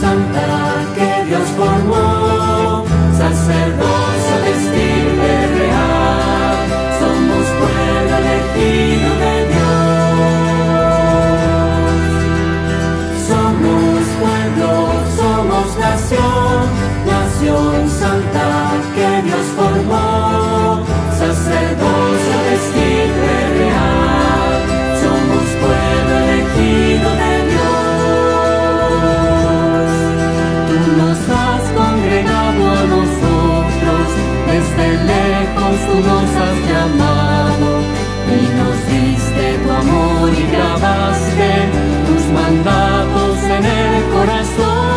santa que Dios formó, sacerdocio de estirpe real, somos pueblo elegido de Dios. Somos pueblo, somos nación, nación santa que Dios formó, sacerdocio de estirpe real, somos pueblo elegido de Dios. Tú nos has congregado a nosotros, desde lejos tú nos has llamado, y nos diste tu amor y grabaste tus mandatos en el corazón.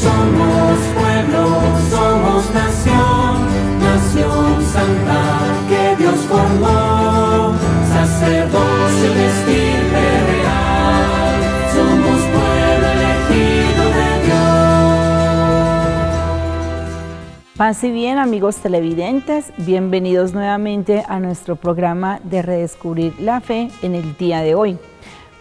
Somos pueblo, somos nación, nación santa que Dios formó, sacerdocio de estirpe real, somos pueblo elegido de Dios. Paz y bien, amigos televidentes, bienvenidos nuevamente a nuestro programa de Redescubrir la Fe en el día de hoy.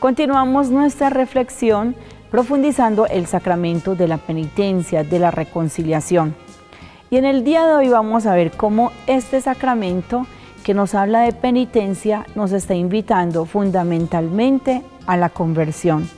Continuamos nuestra reflexión profundizando el sacramento de la penitencia, de la reconciliación. Y en el día de hoy vamos a ver cómo este sacramento que nos habla de penitencia nos está invitando fundamentalmente a la conversión.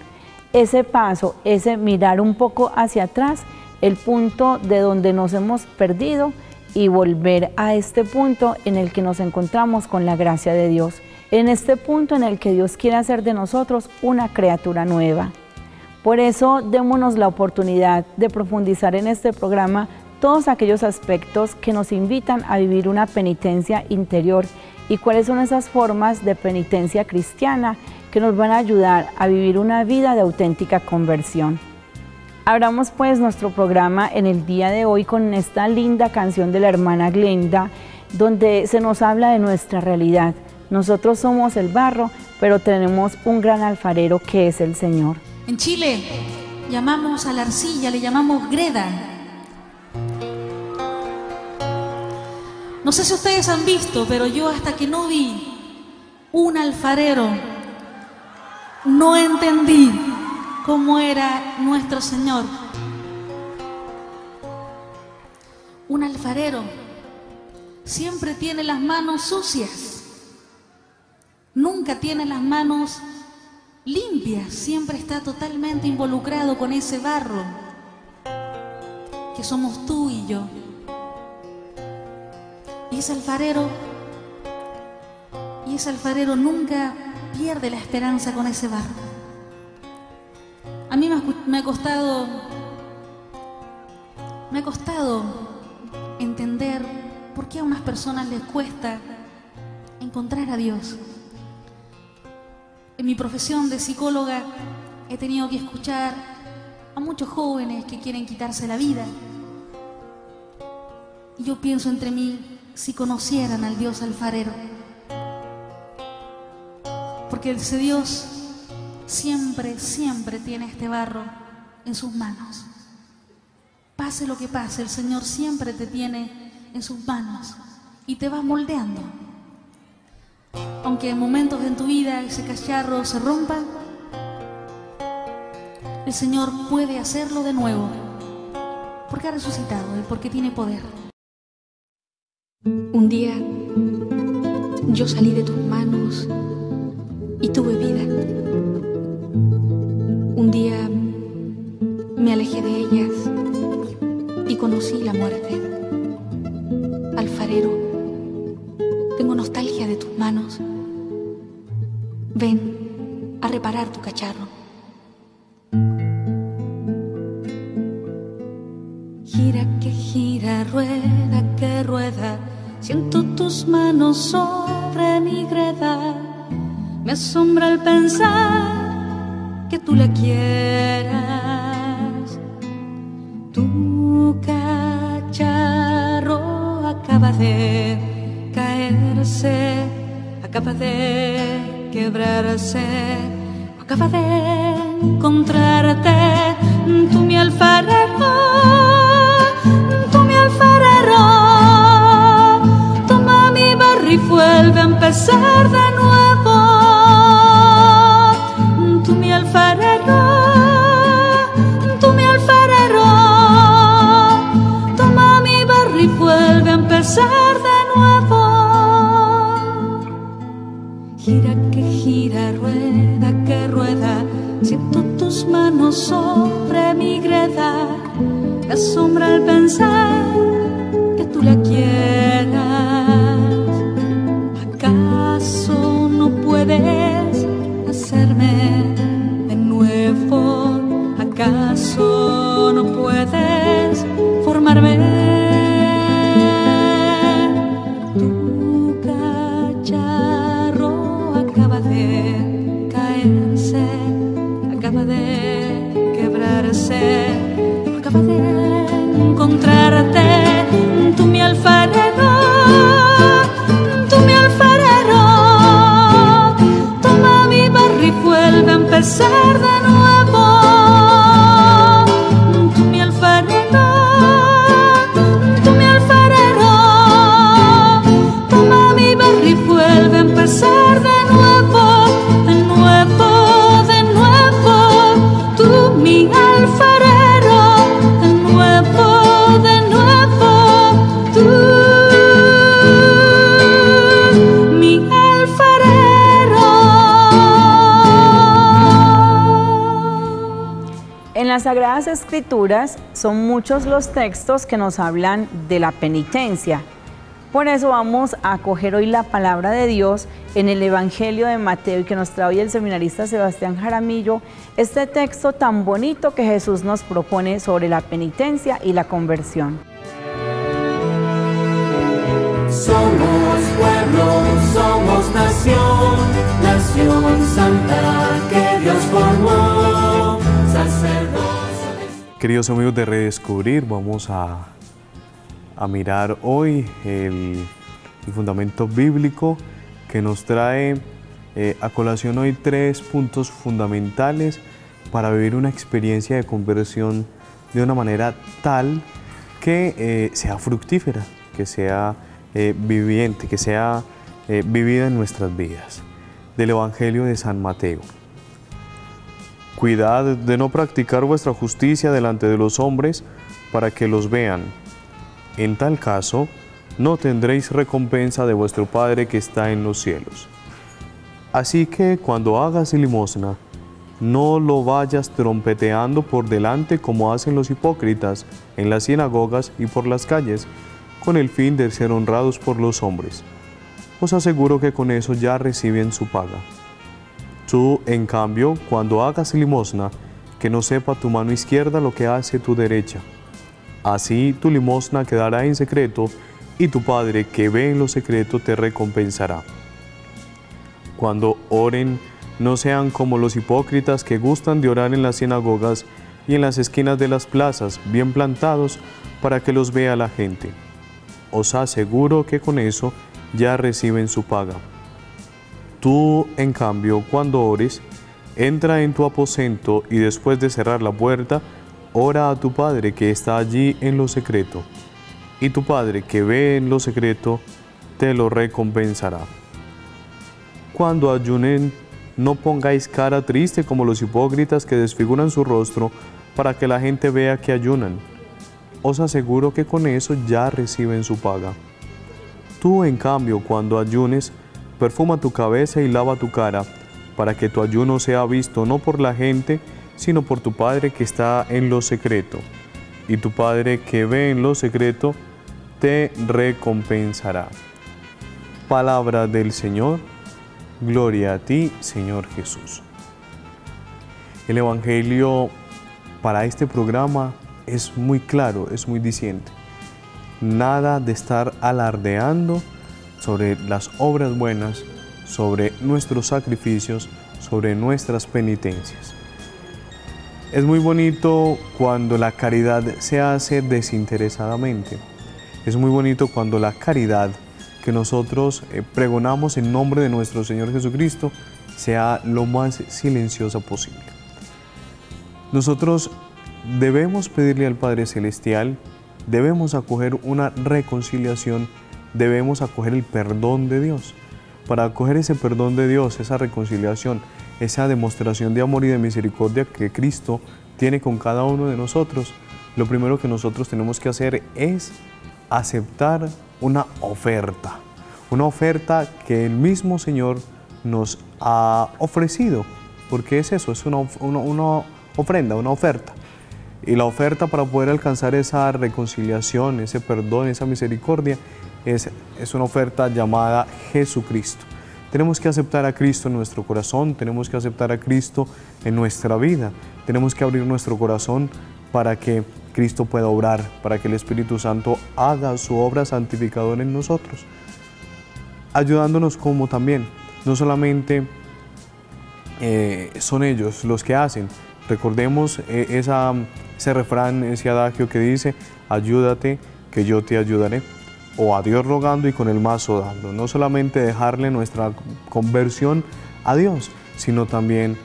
Ese paso, ese mirar un poco hacia atrás, el punto de donde nos hemos perdido y volver a este punto en el que nos encontramos con la gracia de Dios. En este punto en el que Dios quiere hacer de nosotros una criatura nueva. Por eso démonos la oportunidad de profundizar en este programa todos aquellos aspectos que nos invitan a vivir una penitencia interior y cuáles son esas formas de penitencia cristiana que nos van a ayudar a vivir una vida de auténtica conversión. Abramos pues nuestro programa en el día de hoy con esta linda canción de la hermana Glenda, donde se nos habla de nuestra realidad. Nosotros somos el barro, pero tenemos un gran alfarero que es el Señor. En Chile llamamos a la arcilla, le llamamos greda. No sé si ustedes han visto, pero yo hasta que no vi un alfarero, no entendí cómo era nuestro Señor. Un alfarero siempre tiene las manos sucias, nunca tiene las manos limpias, siempre está totalmente involucrado con ese barro que somos tú y yo. Y ese nunca pierde la esperanza con ese barro. A mí me ha costado entender por qué a unas personas les cuesta encontrar a Dios. En mi profesión de psicóloga he tenido que escuchar a muchos jóvenes que quieren quitarse la vida. Y yo pienso entre mí, si conocieran al Dios alfarero. Porque ese Dios siempre, siempre tiene este barro en sus manos. Pase lo que pase, el Señor siempre te tiene en sus manos y te va moldeando. Aunque en momentos en tu vida ese cacharro se rompa, el Señor puede hacerlo de nuevo, porque ha resucitado y porque tiene poder. Un día yo salí de tus manos y tuve vida. Un día me alejé de ellas y conocí la muerte. Alfarero, tengo nostalgia de tus manos. Ven a reparar tu cacharro. Gira que gira, rueda que rueda, siento tus manos sobre mi greda. Me asombra el pensar que tú la quieras. Tu cacharro acaba de caerse, acaba de quebrarse, acaba de encontrarte. Tú mi alfarero, tú mi alfarero, toma mi barro y vuelve a empezar de nuevo. Tú mi alfarero, siento tus manos sobre mi greda, me asombra el pensar que tú la quieras. ¿Acaso no puedes hacerme de nuevo? ¿Acaso no puedes formarme? Tu cacharro acaba de caerse, acaba de quebrarse, acaba de encontrarte. Tú mi alfarero, tú mi alfarero, toma mi barro y vuelve a empezar de nuevo. Tú mi alfarero, tú mi alfarero, toma mi barro y vuelve a empezar de nuevo, de nuevo, de nuevo. Tú mi alfarero, de nuevo, de nuevo. Tú mi alfarero. En las Sagradas Escrituras son muchos los textos que nos hablan de la penitencia. Por eso vamos a acoger hoy la palabra de Dios en el Evangelio de Mateo y que nos trae hoy el seminarista Sebastián Jaramillo, este texto tan bonito que Jesús nos propone sobre la penitencia y la conversión. Somos pueblo, somos nación, nación santa que Dios formó, sacerdocio. Queridos amigos de Redescubrir, vamos a mirar hoy el fundamento bíblico que nos trae a colación hoy 3 puntos fundamentales para vivir una experiencia de conversión de una manera tal que sea fructífera, que sea viviente, que sea vivida en nuestras vidas. Del Evangelio de San Mateo. Cuidad de no practicar vuestra justicia delante de los hombres para que los vean. En tal caso, no tendréis recompensa de vuestro Padre que está en los cielos. Así que cuando hagas limosna, no lo vayas trompeteando por delante como hacen los hipócritas en las sinagogas y por las calles, con el fin de ser honrados por los hombres. Os aseguro que con eso ya reciben su paga. Tú, en cambio, cuando hagas limosna, que no sepa tu mano izquierda lo que hace tu derecha. Así tu limosna quedará en secreto, y tu Padre que ve en lo secreto te recompensará. Cuando oren, no sean como los hipócritas que gustan de orar en las sinagogas y en las esquinas de las plazas, bien plantados, para que los vea la gente. Os aseguro que con eso ya reciben su paga. Tú, en cambio, cuando ores, entra en tu aposento y después de cerrar la puerta, ora a tu Padre que está allí en lo secreto, y tu Padre que ve en lo secreto te lo recompensará. Cuando ayunen, no pongáis cara triste como los hipócritas que desfiguran su rostro para que la gente vea que ayunan. Os aseguro que con eso ya reciben su paga. Tú, en cambio, cuando ayunes, perfuma tu cabeza y lava tu cara, para que tu ayuno sea visto no por la gente, sino por tu Padre que está en lo secreto. Y tu Padre que ve en lo secreto, te recompensará. Palabra del Señor. Gloria a ti, Señor Jesús. El Evangelio para este programa es muy claro, es muy diciente. Nada de estar alardeando sobre las obras buenas, sobre nuestros sacrificios, sobre nuestras penitencias. Es muy bonito cuando la caridad se hace desinteresadamente. Es muy bonito cuando la caridad que nosotros pregonamos en nombre de nuestro Señor Jesucristo sea lo más silenciosa posible. Nosotros debemos pedirle al Padre Celestial, debemos acoger una reconciliación, debemos acoger el perdón de Dios. Para acoger ese perdón de Dios, esa reconciliación, esa demostración de amor y de misericordia que Cristo tiene con cada uno de nosotros, lo primero que nosotros tenemos que hacer es aceptar una oferta que el mismo Señor nos ha ofrecido porque es eso, es una ofrenda, una oferta. Y la oferta para poder alcanzar esa reconciliación, ese perdón, esa misericordia, es una oferta llamada Jesucristo. Tenemos que aceptar a Cristo en nuestro corazón, tenemos que aceptar a Cristo en nuestra vida, tenemos que abrir nuestro corazón para que Cristo pueda obrar, para que el Espíritu Santo haga su obra santificadora en nosotros, ayudándonos como también, no solamente son ellos los que hacen. Recordemos ese refrán, ese adagio que dice, ayúdate que yo te ayudaré, o a Dios rogando y con el mazo dando. No solamente dejarle nuestra conversión a Dios, sino también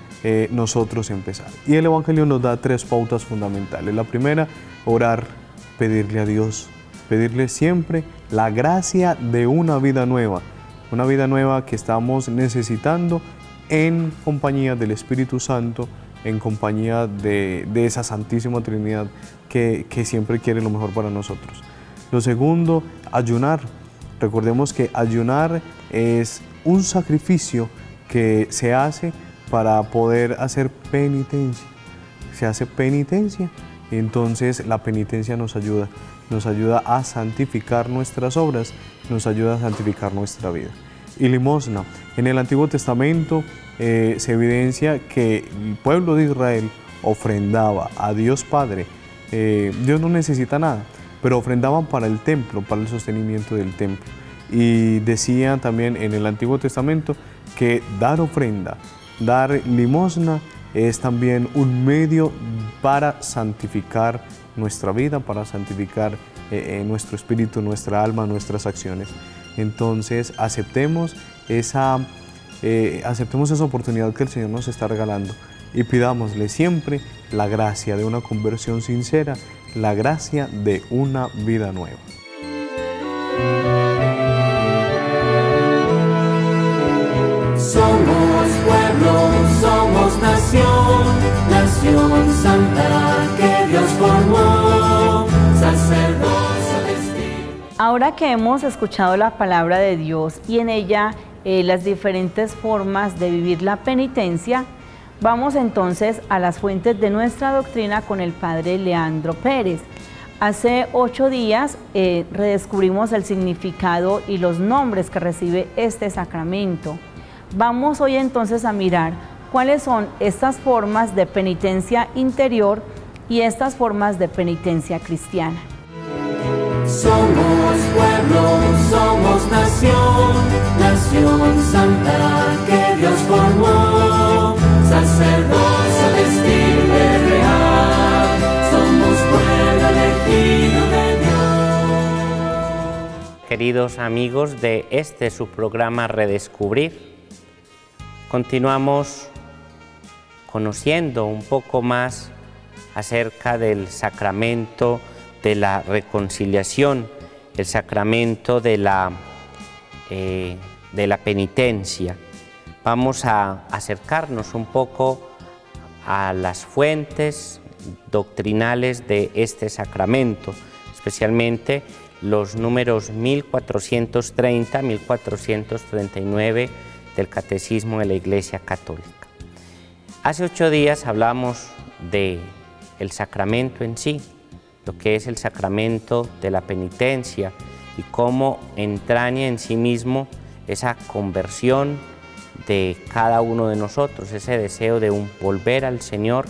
nosotros empezar. Y el Evangelio nos da 3 pautas fundamentales. La primera, orar, pedirle a Dios, pedirle siempre la gracia de una vida nueva que estamos necesitando en compañía del Espíritu Santo, en compañía de esa Santísima Trinidad que siempre quiere lo mejor para nosotros. Lo segundo, ayunar. Recordemos que ayunar es un sacrificio que se hace para poder hacer penitencia. Se hace penitencia y entonces la penitencia nos ayuda a santificar nuestras obras, nos ayuda a santificar nuestra vida. Y limosna. En el Antiguo Testamento se evidencia que el pueblo de Israel ofrendaba a Dios Padre. Dios no necesita nada, pero ofrendaban para el templo, para el sostenimiento del templo. Y decía también en el Antiguo Testamento que dar ofrenda, dar limosna es también un medio para santificar nuestra vida, para santificar nuestro espíritu, nuestra alma, nuestras acciones. Entonces aceptemos esa oportunidad que el Señor nos está regalando y pidámosle siempre la gracia de una conversión sincera, la gracia de una vida nueva. Somos pueblo, somos nación, nación santa que Dios formó, sacerdocio destino. Ahora que hemos escuchado la palabra de Dios y en ella las diferentes formas de vivir la penitencia, vamos entonces a las fuentes de nuestra doctrina con el Padre Leandro Pérez. Hace 8 días redescubrimos el significado y los nombres que recibe este sacramento. Vamos hoy entonces a mirar cuáles son estas formas de penitencia interior y estas formas de penitencia cristiana. Somos pueblo, somos nación, nación santa que Dios formó, sacerdocio destino real, somos pueblo elegido de Dios. Queridos amigos de su programa Redescubrir, continuamos conociendo un poco más acerca del sacramento de la reconciliación, el sacramento de la penitencia. Vamos a acercarnos un poco a las fuentes doctrinales de este sacramento, especialmente los números 1430, 1439 del Catecismo de la Iglesia Católica. Hace 8 días hablamos del sacramento en sí, lo que es el sacramento de la penitencia y cómo entraña en sí mismo esa conversión de cada uno de nosotros, ese deseo de volver al Señor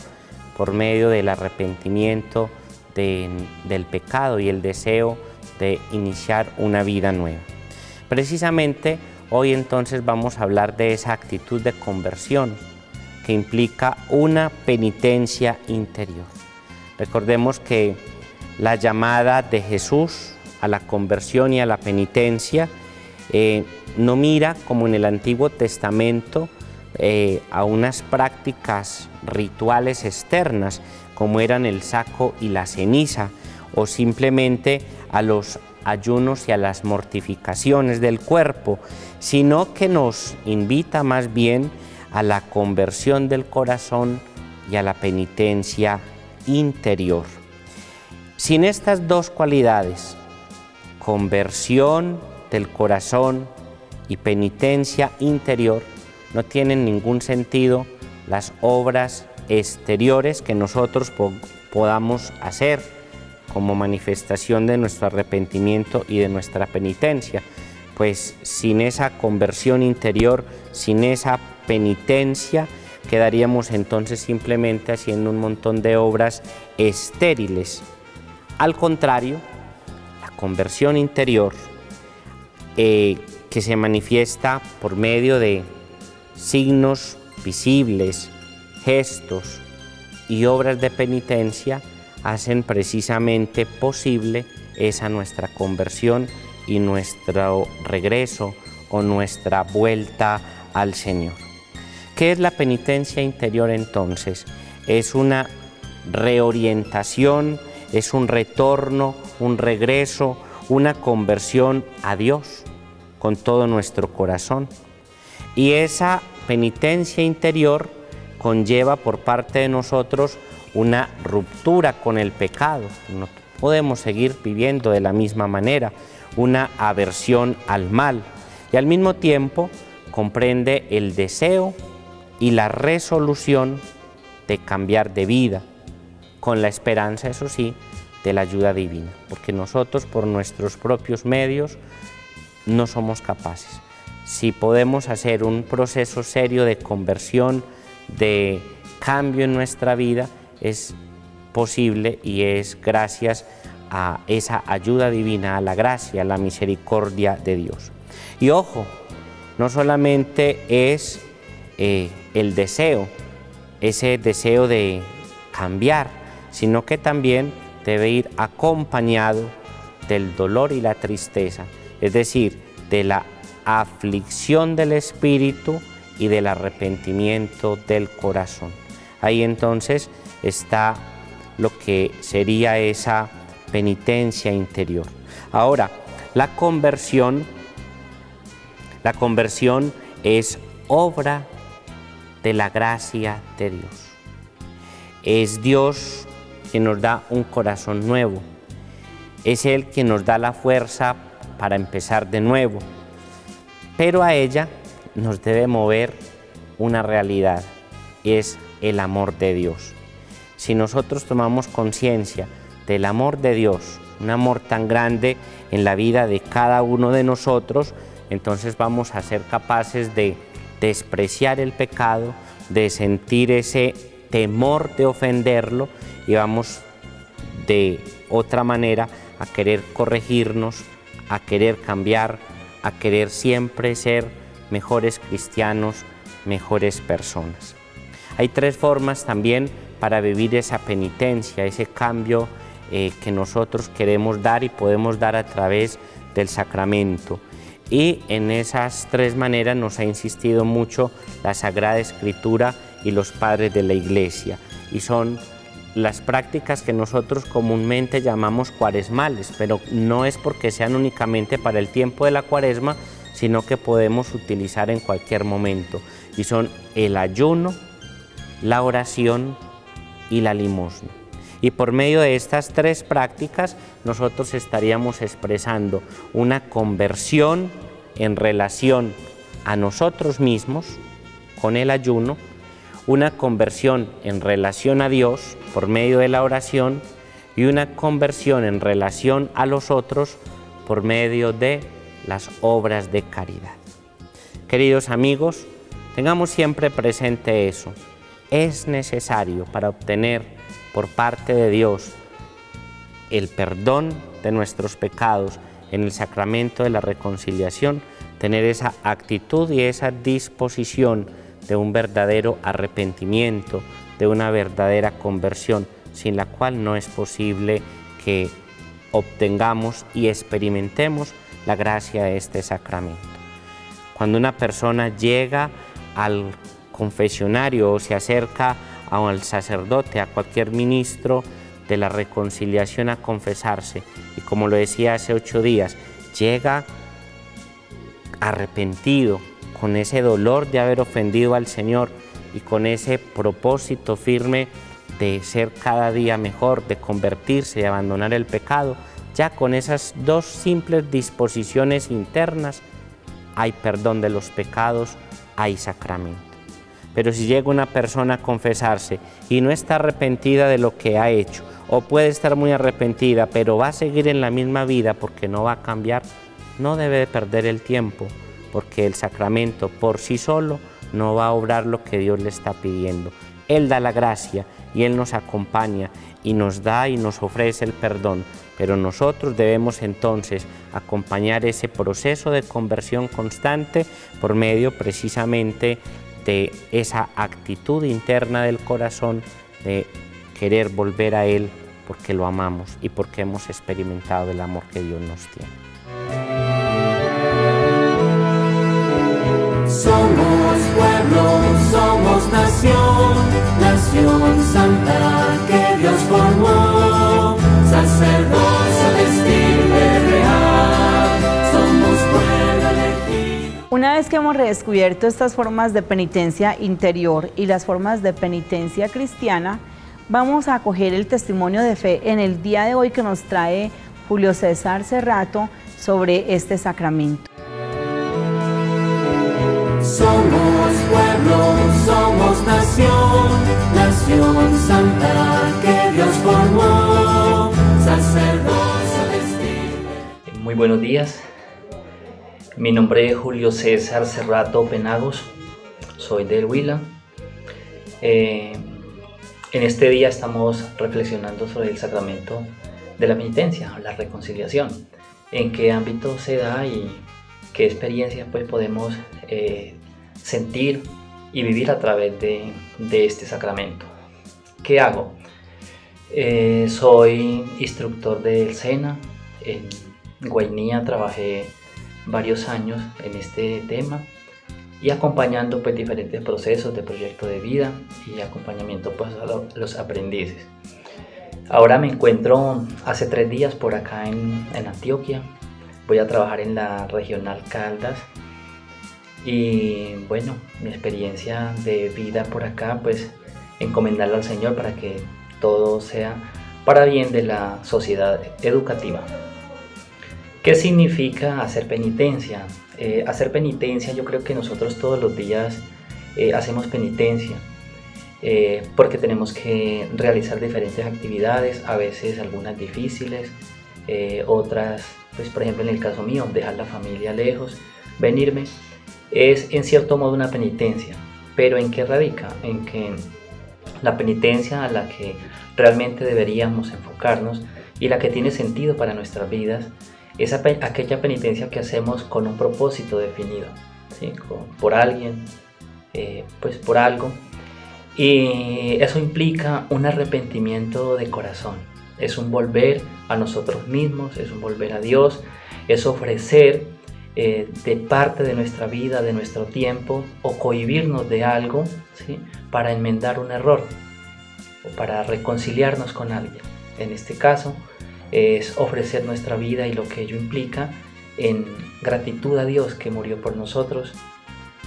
por medio del arrepentimiento del pecado y el deseo de iniciar una vida nueva. Precisamente hoy entonces vamos a hablar de esa actitud de conversión que implica una penitencia interior. Recordemos que la llamada de Jesús a la conversión y a la penitencia no mira, como en el Antiguo Testamento, a unas prácticas rituales externas, como eran el saco y la ceniza, o simplemente a los ayunos y a las mortificaciones del cuerpo, sino que nos invita más bien a la conversión del corazón y a la penitencia interior. Sin estas dos cualidades, conversión del corazón y penitencia interior, no tienen ningún sentido las obras exteriores que nosotros podamos hacer como manifestación de nuestro arrepentimiento y de nuestra penitencia. Pues sin esa conversión interior, sin esa penitencia, quedaríamos entonces simplemente haciendo un montón de obras estériles. Al contrario, la conversión interior, que se manifiesta por medio de signos visibles, gestos y obras de penitencia, hacen precisamente posible esa nuestra conversión y nuestro regreso o nuestra vuelta al Señor. ¿Qué es la penitencia interior entonces? Es una reorientación, es un retorno, un regreso, una conversión a Dios con todo nuestro corazón. Y esa penitencia interior conlleva por parte de nosotros una ruptura con el pecado. No podemos seguir viviendo de la misma manera, una aversión al mal, y al mismo tiempo comprende el deseo y la resolución de cambiar de vida, con la esperanza, eso sí, de la ayuda divina, porque nosotros por nuestros propios medios no somos capaces. Si podemos hacer un proceso serio de conversión, de cambio en nuestra vida, es posible y es gracias a esa ayuda divina, a la gracia, a la misericordia de Dios. Y ojo, no solamente es el deseo, ese deseo de cambiar, sino que también debe ir acompañado del dolor y la tristeza, es decir, de la aflicción del espíritu y del arrepentimiento del corazón. Ahí entonces está lo que sería esa penitencia interior. Ahora, la conversión es obra de la gracia de Dios. Es Dios quien nos da un corazón nuevo. Es Él quien nos da la fuerza para empezar de nuevo. Pero a ella nos debe mover una realidad, y es el amor de Dios. Si nosotros tomamos conciencia del amor de Dios, un amor tan grande en la vida de cada uno de nosotros, entonces vamos a ser capaces de despreciar el pecado, de sentir ese temor de ofenderlo, y vamos de otra manera a querer corregirnos, a querer cambiar, a querer siempre ser mejores cristianos, mejores personas. Hay tres formas también para vivir esa penitencia, ese cambio que nosotros queremos dar y podemos dar a través del sacramento. Y en esas tres maneras nos ha insistido mucho la Sagrada Escritura y los padres de la Iglesia. Y son las prácticas que nosotros comúnmente llamamos cuaresmales, pero no es porque sean únicamente para el tiempo de la cuaresma, sino que podemos utilizar en cualquier momento. Y son el ayuno, la oración y la limosna. Y por medio de estas tres prácticas nosotros estaríamos expresando una conversión en relación a nosotros mismos con el ayuno, una conversión en relación a Dios por medio de la oración y una conversión en relación a los otros por medio de las obras de caridad. Queridos amigos, tengamos siempre presente eso. Es necesario para obtener por parte de Dios el perdón de nuestros pecados en el sacramento de la reconciliación, tener esa actitud y esa disposición de un verdadero arrepentimiento, de una verdadera conversión, sin la cual no es posible que obtengamos y experimentemos la gracia de este sacramento. Cuando una persona llega al confesionario o se acerca al sacerdote, a cualquier ministro de la reconciliación a confesarse, y como lo decía hace 8 días, llega arrepentido, con ese dolor de haber ofendido al Señor y con ese propósito firme de ser cada día mejor, de convertirse, de abandonar el pecado, ya con esas dos simples disposiciones internas hay perdón de los pecados, hay sacramento. Pero si llega una persona a confesarse y no está arrepentida de lo que ha hecho, o puede estar muy arrepentida, pero va a seguir en la misma vida porque no va a cambiar, no debe perder el tiempo, porque el sacramento por sí solo no va a obrar lo que Dios le está pidiendo. Él da la gracia y Él nos acompaña y nos da y nos ofrece el perdón, pero nosotros debemos entonces acompañar ese proceso de conversión constante por medio precisamente de esa actitud interna del corazón de querer volver a Él porque lo amamos y porque hemos experimentado el amor que Dios nos tiene. Somos pueblo, somos nación, nación santa que Dios formó, sacerdocio vestible real, somos pueblo elegido. Una vez que hemos redescubierto estas formas de penitencia interior y las formas de penitencia cristiana, vamos a acoger el testimonio de fe en el día de hoy que nos trae Julio César Cerrato sobre este sacramento. Somos pueblo, somos nación, nación santa que Dios formó, sacerdocio vestible. Muy buenos días, mi nombre es Julio César Cerrato Penagos, soy del Huila. En este día estamos reflexionando sobre el sacramento de la penitencia, la reconciliación, en qué ámbito se da y qué experiencias pues podemos sentir y vivir a través de este sacramento. ¿Qué hago? Soy instructor del SENA. En Guainía trabajé varios años en este tema y acompañando pues diferentes procesos de proyecto de vida y acompañamiento pues a los aprendices. Ahora me encuentro hace 3 días por acá en Antioquia. Voy a trabajar en la regional Caldas y bueno, mi experiencia de vida por acá pues encomendarla al Señor para que todo sea para bien de la sociedad educativa. ¿Qué significa hacer penitencia? Hacer penitencia, yo creo que nosotros todos los días hacemos penitencia porque tenemos que realizar diferentes actividades, a veces algunas difíciles, otras, pues por ejemplo en el caso mío, dejar la familia lejos, venirme, es en cierto modo una penitencia. Pero ¿en qué radica? En que la penitencia a la que realmente deberíamos enfocarnos y la que tiene sentido para nuestras vidas es aquella penitencia que hacemos con un propósito definido, ¿sí? Por alguien, pues por algo, y eso implica un arrepentimiento de corazón, es un volver a nosotros mismos, es un volver a Dios, es ofrecer de parte de nuestra vida, de nuestro tiempo, o cohibirnos de algo, ¿sí? Para enmendar un error o para reconciliarnos con alguien. En este caso es ofrecer nuestra vida y lo que ello implica en gratitud a Dios que murió por nosotros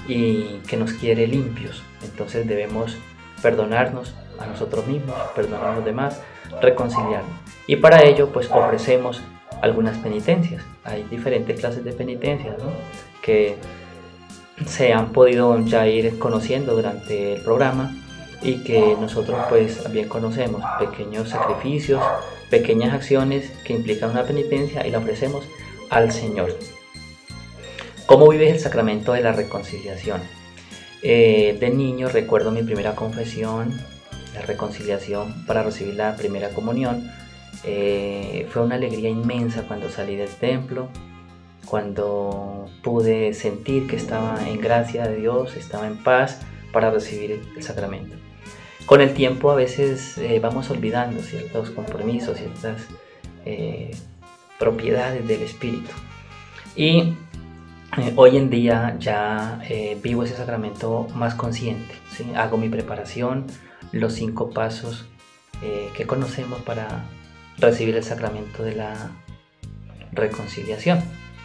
y que nos quiere limpios. Entonces debemos perdonarnos a nosotros mismos, perdonar a los demás, reconciliarnos. Y para ello pues ofrecemos algunas penitencias. Hay diferentes clases de penitencias, ¿no? Que se han podido ya ir conociendo durante el programa y que nosotros pues bien conocemos, pequeños sacrificios, pequeñas acciones que implican una penitencia y la ofrecemos al Señor. ¿Cómo vives el sacramento de la reconciliación? De niño recuerdo mi primera confesión, la reconciliación para recibir la primera comunión. Fue una alegría inmensa cuando salí del templo, cuando pude sentir que estaba en gracia de Dios, estaba en paz para recibir el sacramento. Con el tiempo a veces vamos olvidando ciertos compromisos, ciertas propiedades del Espíritu. Y hoy en día ya vivo ese sacramento más consciente, ¿sí? Hago mi preparación, los 5 pasos que conocemos para recibir el sacramento de la reconciliación: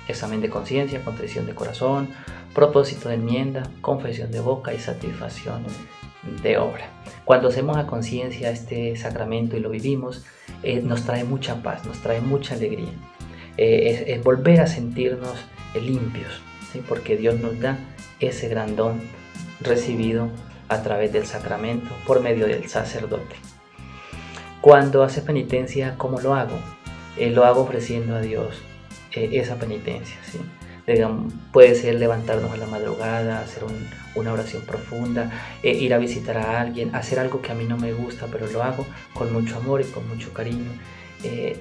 examen de conciencia, contrición de corazón, propósito de enmienda, confesión de boca y satisfacción de obra. Cuando hacemos a conciencia este sacramento y lo vivimos, nos trae mucha paz, nos trae mucha alegría. Es volver a sentirnos limpios, ¿sí? Porque Dios nos da ese gran don recibido a través del sacramento por medio del sacerdote. Cuando hace penitencia, ¿cómo lo hago? Lo hago ofreciendo a Dios esa penitencia, ¿sí? Puede ser levantarnos a la madrugada, hacer una oración profunda, ir a visitar a alguien, hacer algo que a mí no me gusta, pero lo hago con mucho amor y con mucho cariño.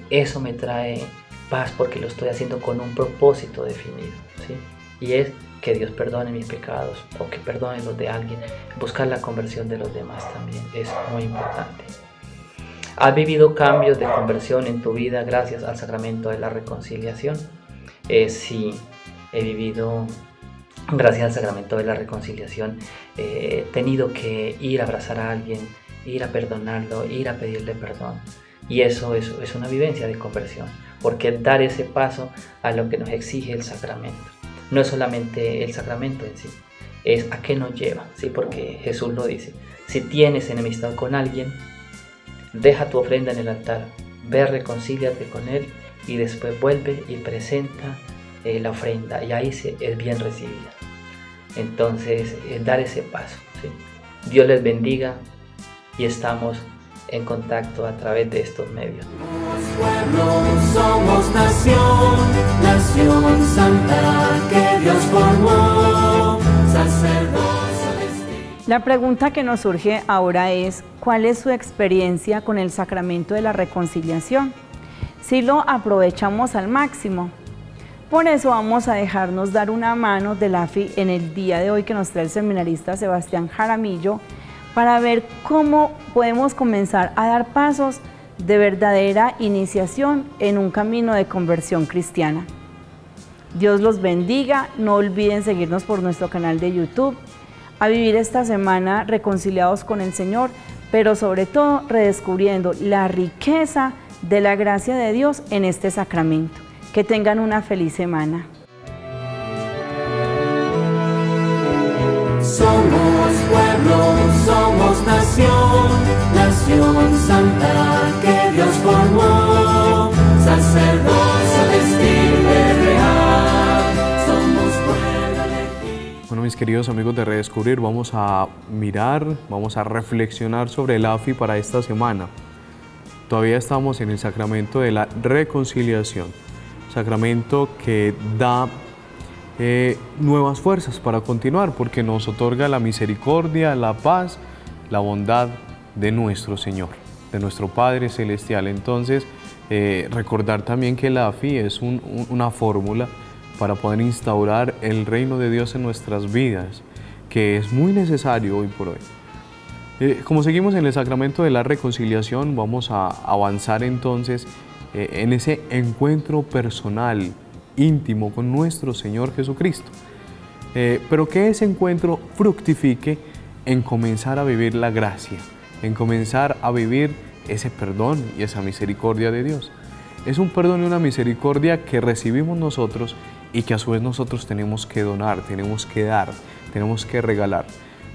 Eso me trae paz porque lo estoy haciendo con un propósito definido, ¿sí? Y es que Dios perdone mis pecados o que perdone los de alguien. Buscar la conversión de los demás también es muy importante. ¿Has vivido cambios de conversión en tu vida gracias al sacramento de la reconciliación? Sí, he vivido, gracias al sacramento de la reconciliación, he tenido que ir a abrazar a alguien, ir a perdonarlo, ir a pedirle perdón. Y eso es una vivencia de conversión, porque dar ese paso a lo que nos exige el sacramento. No es solamente el sacramento en sí, es a qué nos lleva, ¿sí? Porque Jesús lo dice: si tienes enemistad con alguien, deja tu ofrenda en el altar, ve, reconcíliate con él y después vuelve y presenta la ofrenda, y ahí es bien recibida. Entonces, dar ese paso, ¿sí? Dios les bendiga y estamos en contacto a través de estos medios. Somos nación, nación santa que Dios formó, sacerdocio destino. La pregunta que nos surge ahora es: ¿cuál es su experiencia con el sacramento de la reconciliación? Si lo aprovechamos al máximo. Por eso vamos a dejarnos dar una mano de la FI en el día de hoy que nos trae el seminarista Sebastián Jaramillo, para ver cómo podemos comenzar a dar pasos de verdadera iniciación en un camino de conversión cristiana. Dios los bendiga, no olviden seguirnos por nuestro canal de YouTube, a vivir esta semana reconciliados con el Señor, pero sobre todo redescubriendo la riqueza de la gracia de Dios en este sacramento. Que tengan una feliz semana. Somos pueblo, somos nación, nación santa que Dios formó, sacerdocio de estirpe real, somos pueblo elegido. Bueno, mis queridos amigos de Redescubrir, vamos a reflexionar sobre el AFI para esta semana. Todavía estamos en el sacramento de la reconciliación, sacramento que da nuevas fuerzas para continuar, porque nos otorga la misericordia, la paz, la bondad de nuestro Señor, de nuestro Padre Celestial. Entonces, recordar también que la AFI es una fórmula para poder instaurar el reino de Dios en nuestras vidas, que es muy necesario hoy por hoy. Como seguimos en el sacramento de la reconciliación, vamos a avanzar entonces en ese encuentro personal, íntimo con nuestro Señor Jesucristo. Pero que ese encuentro fructifique en comenzar a vivir la gracia, en comenzar a vivir ese perdón y esa misericordia de Dios. Es un perdón y una misericordia que recibimos nosotros y que a su vez nosotros tenemos que donar, tenemos que dar, tenemos que regalar.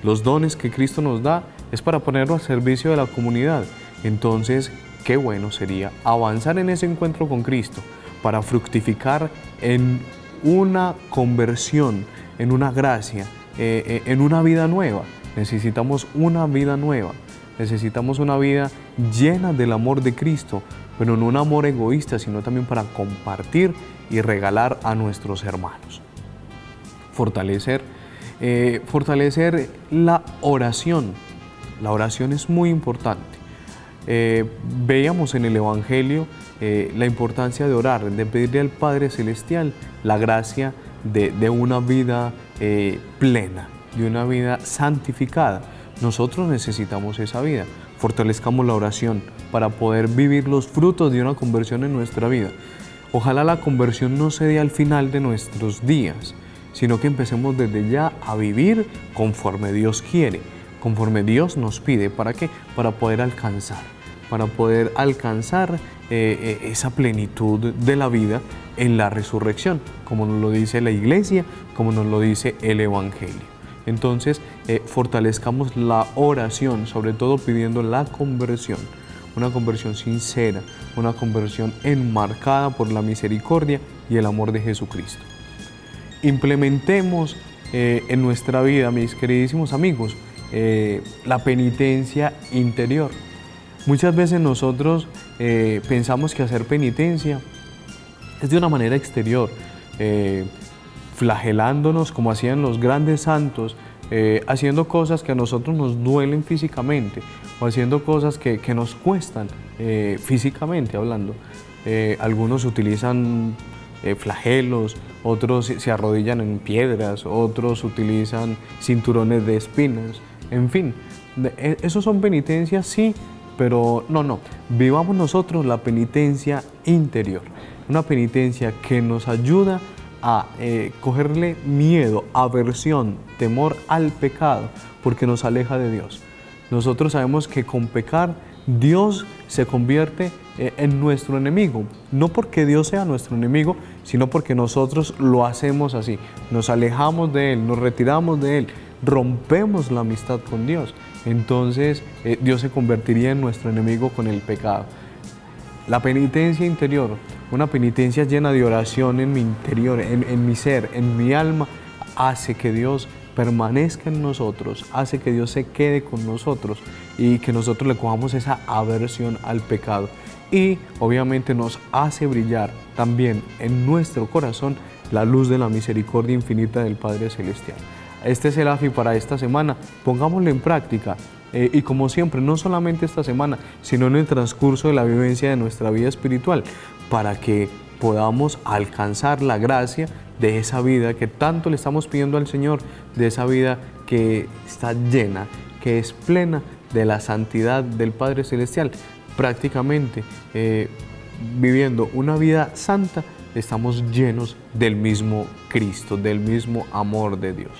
Los dones que Cristo nos da es para ponerlo al servicio de la comunidad. Entonces, qué bueno sería avanzar en ese encuentro con Cristo para fructificar en una conversión, en una gracia, en una vida nueva. Necesitamos una vida nueva, necesitamos una vida llena del amor de Cristo, pero no un amor egoísta, sino también para compartir y regalar a nuestros hermanos. Fortalecer la oración. La oración es muy importante. Veíamos en el Evangelio la importancia de orar, de pedirle al Padre Celestial la gracia de una vida plena, de una vida santificada. Nosotros necesitamos esa vida. Fortalezcamos la oración para poder vivir los frutos de una conversión en nuestra vida. Ojalá la conversión no se dé al final de nuestros días, sino que empecemos desde ya a vivir conforme Dios quiere, conforme Dios nos pide. ¿Para qué? Para poder alcanzar esa plenitud de la vida en la resurrección, como nos lo dice la Iglesia, como nos lo dice el Evangelio. Entonces, fortalezcamos la oración, sobre todo pidiendo la conversión, una conversión sincera, una conversión enmarcada por la misericordia y el amor de Jesucristo. Implementemos en nuestra vida, mis queridísimos amigos, la penitencia interior. Muchas veces nosotros pensamos que hacer penitencia es de una manera exterior, flagelándonos como hacían los grandes santos, haciendo cosas que a nosotros nos duelen físicamente o haciendo cosas que nos cuestan físicamente hablando. Algunos utilizan flagelos, otros se arrodillan en piedras, otros utilizan cinturones de espinas, en fin, esos son penitencias, sí, pero no, vivamos nosotros la penitencia interior, una penitencia que nos ayuda a cogerle miedo, aversión, temor al pecado, porque nos aleja de Dios. Nosotros sabemos que con pecar Dios se convierte en nuestro enemigo, no porque Dios sea nuestro enemigo, sino porque nosotros lo hacemos así, nos alejamos de Él, nos retiramos de Él, rompemos la amistad con Dios, entonces Dios se convertiría en nuestro enemigo con el pecado. La penitencia interior, una penitencia llena de oración en mi interior, en mi ser, en mi alma, hace que Dios permanezca en nosotros, hace que Dios se quede con nosotros y que nosotros le cojamos esa aversión al pecado. Y obviamente nos hace brillar también en nuestro corazón la luz de la misericordia infinita del Padre Celestial. Este es el AFI para esta semana, pongámoslo en práctica. Y como siempre, no solamente esta semana, sino en el transcurso de la vivencia de nuestra vida espiritual, para que podamos alcanzar la gracia de esa vida que tanto le estamos pidiendo al Señor, de esa vida que está llena, que es plena de la santidad del Padre Celestial. Prácticamente, viviendo una vida santa, estamos llenos del mismo Cristo, del mismo amor de Dios.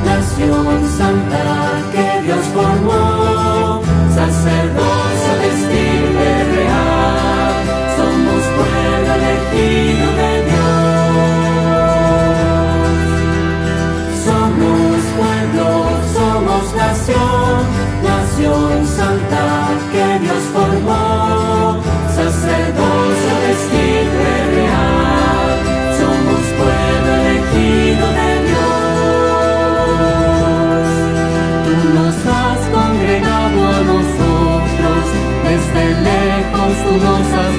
Nación santa que Dios formó, sacerdocio de estirpe real, somos pueblo elegido de Dios. Somos pueblo, somos nación, nación santa que Dios formó, sacerdocio de estirpe real, somos pueblo elegido de Dios. Nos has congregado a nosotros, desde lejos tú nos has